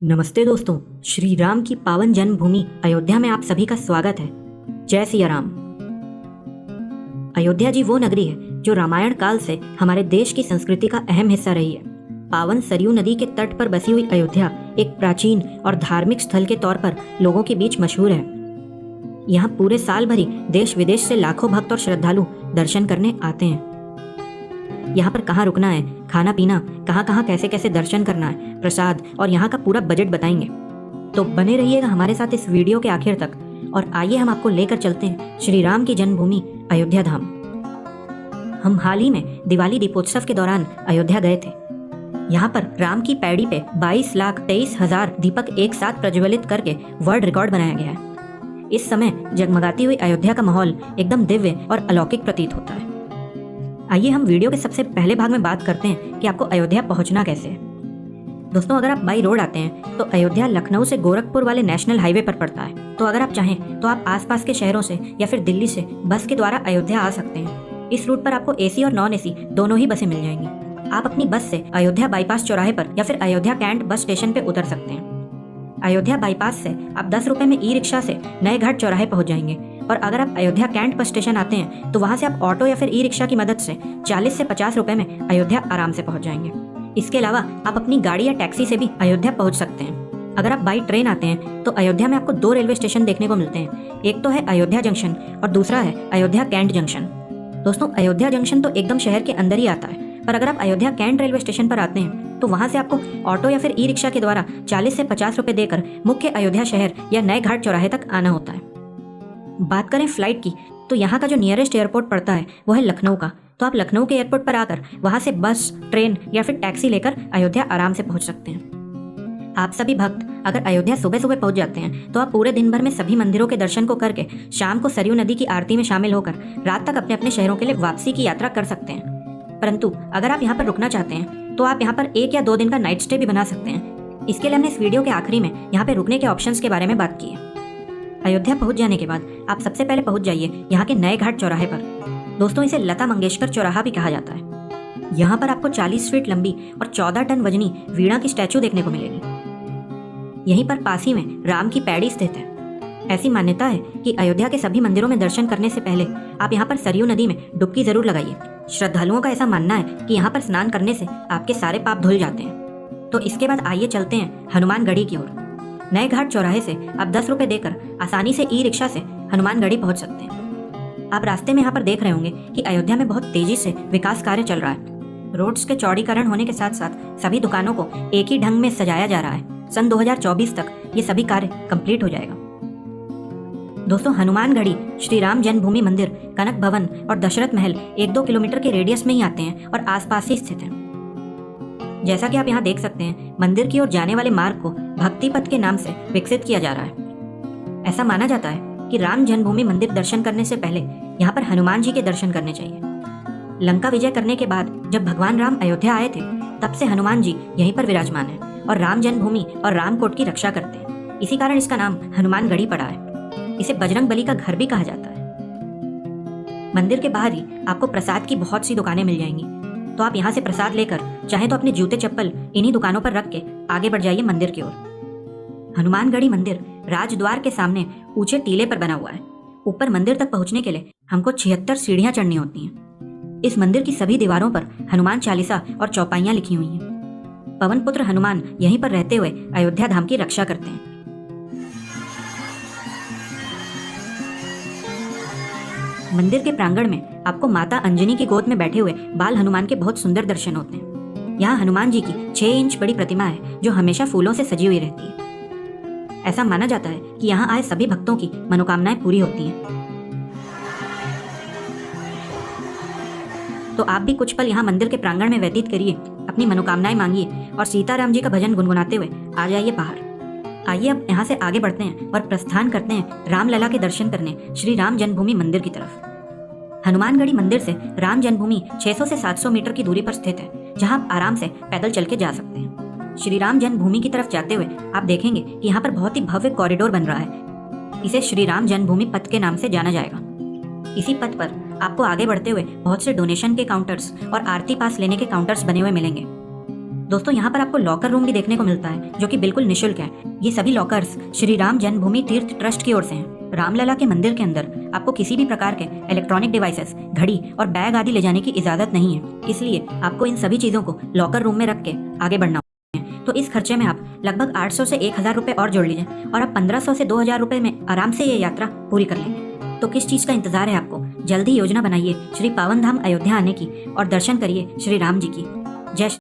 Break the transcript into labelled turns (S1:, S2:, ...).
S1: नमस्ते दोस्तों, श्री राम की पावन जन्मभूमि अयोध्या में आप सभी का स्वागत है। जय सिया राम। अयोध्या जी वो नगरी है जो रामायण काल से हमारे देश की संस्कृति का अहम हिस्सा रही है। पावन सरयू नदी के तट पर बसी हुई अयोध्या एक प्राचीन और धार्मिक स्थल के तौर पर लोगों के बीच मशहूर है। यहाँ पूरे साल भर ही देश विदेश से लाखों भक्त और श्रद्धालु दर्शन करने आते हैं। यहाँ पर कहाँ रुकना है, खाना पीना, कहाँ कहाँ कैसे कैसे दर्शन करना है, प्रसाद और यहाँ का पूरा बजट बताएंगे। तो बने रहिएगा हमारे साथ इस वीडियो के आखिर तक और आइए हम आपको लेकर चलते हैं श्री राम की जन्मभूमि अयोध्या धाम। हम हाल ही में दिवाली दीपोत्सव के दौरान अयोध्या गए थे। यहाँ पर राम की पैड़ी पे 22,23,000 दीपक एक साथ प्रज्वलित करके वर्ल्ड रिकॉर्ड बनाया गया है। इस समय जगमगाती हुई अयोध्या का माहौल एकदम दिव्य और अलौकिक प्रतीत होता है। आइए हम वीडियो के सबसे पहले भाग में बात करते हैं कि आपको अयोध्या पहुंचना कैसे है। दोस्तों, अगर आप बाई रोड आते हैं तो अयोध्या लखनऊ से गोरखपुर वाले नेशनल हाईवे पर पड़ता है। तो अगर आप चाहें तो आप आसपास के शहरों से या फिर दिल्ली से बस के द्वारा अयोध्या आ सकते हैं। इस रूट पर आपको एसी और नॉन एसी दोनों ही बसें मिल जाएंगी। आप अपनी बस से अयोध्या बाईपास चौराहे पर या फिर अयोध्या कैंट बस स्टेशन पे उतर सकते हैं। अयोध्या बाईपास से आप 10 रुपए में ई रिक्शा से नए घाट चौराहे पहुंच जाएंगे और अगर आप अयोध्या कैंट बस स्टेशन आते हैं तो वहां से आप ऑटो या फिर ई रिक्शा की मदद से 40 से 50 रुपए में अयोध्या आराम से पहुंच जाएंगे। इसके अलावा आप अपनी गाड़ी या टैक्सी से भी अयोध्या पहुंच सकते हैं। अगर आप बाई ट्रेन आते हैं तो अयोध्या में आपको 2 रेलवे स्टेशन देखने को मिलते हैं। एक तो है अयोध्या जंक्शन और दूसरा है अयोध्या कैंट जंक्शन। दोस्तों, अयोध्या जंक्शन तो एकदम शहर के अंदर ही आता है, पर अगर आप अयोध्या कैंट रेलवे स्टेशन पर आते हैं तो वहां से आपको ऑटो या फिर ई रिक्शा के द्वारा 40 से 50 रुपए देकर मुख्य अयोध्या शहर या नए घाट चौराहे तक आना होता है। बात करें फ्लाइट की तो यहाँ का जो नियरेस्ट एयरपोर्ट पड़ता है वो है लखनऊ का। तो आप लखनऊ के एयरपोर्ट पर आकर वहां से बस, ट्रेन या फिर टैक्सी लेकर अयोध्या आराम से पहुंच सकते हैं। आप सभी भक्त अगर अयोध्या सुबह सुबह पहुंच जाते हैं तो आप पूरे दिन भर में सभी मंदिरों के दर्शन को करके शाम को सरयू नदी की आरती में शामिल होकर रात तक अपने अपने शहरों के लिए वापसी की यात्रा कर सकते हैं। परंतु अगर आप यहाँ पर रुकना चाहते हैं तो आप यहाँ पर 1 या 2 दिन का नाइट स्टे भी बना सकते हैं। इसके लिए हमने इस वीडियो के आखिरी में यहाँ पे रुकने के ऑप्शंस के बारे में बात की है। अयोध्या पहुंच जाने के बाद आप सबसे पहले पहुंच जाइए यहाँ के नए घाट चौराहे पर। दोस्तों, इसे लता मंगेशकर चौराहा भी कहा जाता है। यहाँ पर आपको 40 फीट लंबी और 14 टन वजनी वीणा की स्टैचू देखने को मिलेगी। यहीं पर पास ही में राम की पैड़ी स्थित है। ऐसी मान्यता है कि अयोध्या के सभी मंदिरों में दर्शन करने से पहले आप यहाँ पर सरयू नदी में डुबकी जरूर लगाइए। श्रद्धालुओं का ऐसा मानना है कि यहाँ पर स्नान करने से आपके सारे पाप धुल जाते हैं। तो इसके बाद आइए चलते हैं हनुमानगढ़ी की ओर। नए घाट चौराहे से आप 10 रुपए देकर आसानी से ई रिक्शा से हनुमानगढ़ी पहुंच सकते हैं। आप रास्ते में यहाँ पर देख रहे होंगे कि अयोध्या में बहुत तेजी से विकास कार्य चल रहा है। रोड्स के चौड़ीकरण होने के साथ साथ सभी दुकानों को एक ही ढंग में सजाया जा रहा है। सन 2024 तक ये सभी कार्य कंप्लीट हो जाएगा। दोस्तों, हनुमानगढ़ी श्री राम जन्मभूमि मंदिर, कनक भवन और दशरथ महल 1-2 किलोमीटर के रेडियस में ही आते हैं और आसपास ही स्थित हैं। जैसा कि आप यहाँ देख सकते हैं, मंदिर की ओर जाने वाले मार्ग को भक्ति पथ के नाम से विकसित किया जा रहा है। ऐसा माना जाता है कि राम जन्मभूमि मंदिर दर्शन करने से पहले यहाँ पर हनुमान जी के दर्शन करने चाहिए। लंका विजय करने के बाद जब भगवान राम अयोध्या आए थे तब से हनुमान जी यहीं पर विराजमान है और राम जन्मभूमि और रामकोट की रक्षा करते हैं। इसी कारण इसका नाम हनुमानगढ़ी पड़ा है। इसे बजरंग बली का घर भी कहा जाता है। मंदिर के बाहर ही आपको प्रसाद की बहुत सी दुकानें मिल जाएंगी। तो आप यहाँ से प्रसाद लेकर चाहे तो अपने जूते चप्पल इन्हीं दुकानों पर रख के आगे बढ़ जाइए मंदिर की ओर। हनुमानगढ़ी मंदिर राजद्वार के सामने ऊंचे टीले पर बना हुआ है। ऊपर मंदिर तक पहुंचने के लिए हमको 76 सीढ़ियां चढ़नी होती हैं। इस मंदिर की सभी दीवारों पर हनुमान चालीसा और चौपाइयां लिखी हुई हैं। पवन पुत्र हनुमान यहीं पर रहते हुए अयोध्या धाम की रक्षा करते हैं। मंदिर के प्रांगण में आपको माता अंजनी की गोद में बैठे हुए बाल हनुमान के बहुत सुंदर दर्शन होते हैं। यहाँ हनुमान जी की 6 इंच बड़ी प्रतिमा है जो हमेशा फूलों से सजी हुई रहती है। ऐसा माना जाता है कि यहाँ आए सभी भक्तों की मनोकामनाएं पूरी होती हैं। तो आप भी कुछ पल यहाँ मंदिर के प्रांगण में व्यतीत करिए, अपनी मनोकामनाएं मांगिए और सीताराम जी का भजन गुनगुनाते हुए आ जाइए बाहर। आइए अब यहाँ से आगे बढ़ते हैं और प्रस्थान करते हैं रामलला के दर्शन करने श्री राम जन्मभूमि मंदिर की तरफ। हनुमानगढ़ी मंदिर से राम जन्मभूमि 600 से 700 मीटर की दूरी पर स्थित है, जहाँ आप आराम से पैदल चल के जा सकते हैं। श्री राम जन्मभूमि की तरफ जाते हुए आप देखेंगे कि यहाँ पर बहुत ही भव्य कॉरिडोर बन रहा है। इसे श्री राम जन्मभूमि पथ के नाम से जाना जाएगा। इसी पथ पर आपको आगे बढ़ते हुए बहुत से डोनेशन के काउंटर्स और आरती पास लेने के काउंटर्स बने हुए मिलेंगे। दोस्तों यहाँ पर आपको लॉकर रूम भी देखने को मिलता है जो कि बिल्कुल निशुल्क है। ये सभी लॉकर्स श्री राम जन्मभूमि तीर्थ ट्रस्ट की ओर से हैं। रामलला के मंदिर के अंदर आपको किसी भी प्रकार के इलेक्ट्रॉनिक डिवाइसेस, घड़ी और बैग आदि ले जाने की इजाजत नहीं है, इसलिए आपको इन सभी चीजों को लॉकर रूम में रख के आगे बढ़ना है। तो इस खर्चे में आप लगभग 800 से 1000 रुपए और जोड़ लीजिए और आप 1500 से 2000 रुपए में आराम से ये यात्रा पूरी कर लेंगे। तो किस चीज का इंतजार है आपको? जल्दी योजना बनाइए श्री पावन धाम अयोध्या आने की और दर्शन करिए श्री राम जी की। जय